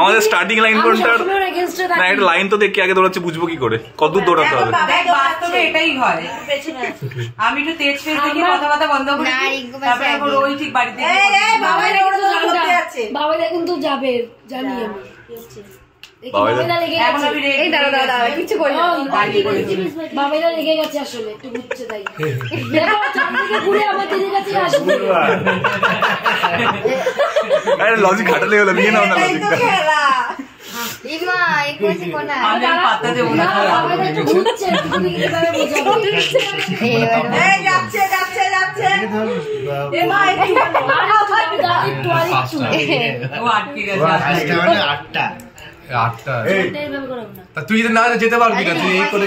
আমাদের starting line কোনটার না, এটা লাইন তো দেখি আগে দৌড়াচ্ছে, বুঝবো কি করে কতদূর দৌড়াতে হবে। এটাই হয়, আমি একটু তেজ ফেস দেখি, কথা কথা বন্ধ করি, তারপরে ওই ঠিক বাড়িতে বাবাইদা কিন্তু যাবে, জানি আমি। বাবাইদা লেগে গেছে আসলে, একটু বুঝছে তাই ঘুরে আমার দিদির কাছে আসবে। লজিক খাটালে হলো, নিয়ে নাও না লজিকটা। তুই না যেতে পারবি না, তুই এই করে